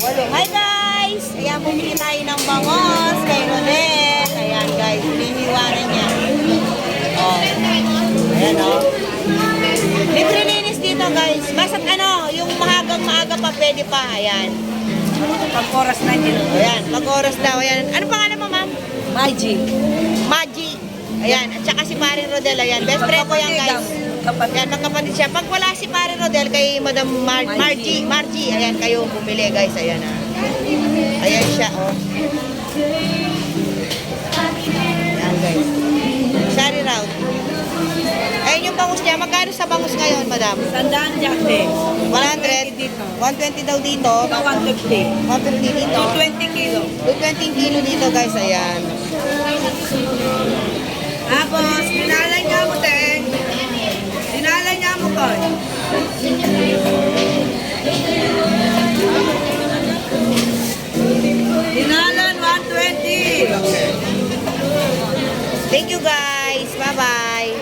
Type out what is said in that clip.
Hi guys! Ayan, bumili tayo ng bangos kay Rodel. Ayan guys, hinihiwanan niya. Oh. Ayan oh. Libre linis dito guys. Basta't ano, yung mahagang maaga pa, pwede pa. Ayan. Pag oras na din. Ayan, pag oras daw. Ayan. Ano pangalan mo ma'am? Magic. Maggi. Ayan, at saka si Paring Rodel. Ayan, best friend ko yan guys. Ayan, magkapatid siya. Pag wala si Paring Rodel kay Madam Margie. Ayan, kayo bumili guys. Ayan ah. Ayan siya oh. Ayan guys. Sari round. Ayun yung bangus niya. Magkano sa bangus ngayon, madam? Sandaan dyan din. 100. Dito. 120 daw dito. 150. 150 dito. 220 kilo. 220 kilo dito guys. Ayan. Tapos, dinalay niya mo, Teng. Dinalay niya mo, Koy. Dinalan, 120. Thank you guys. Bye-bye.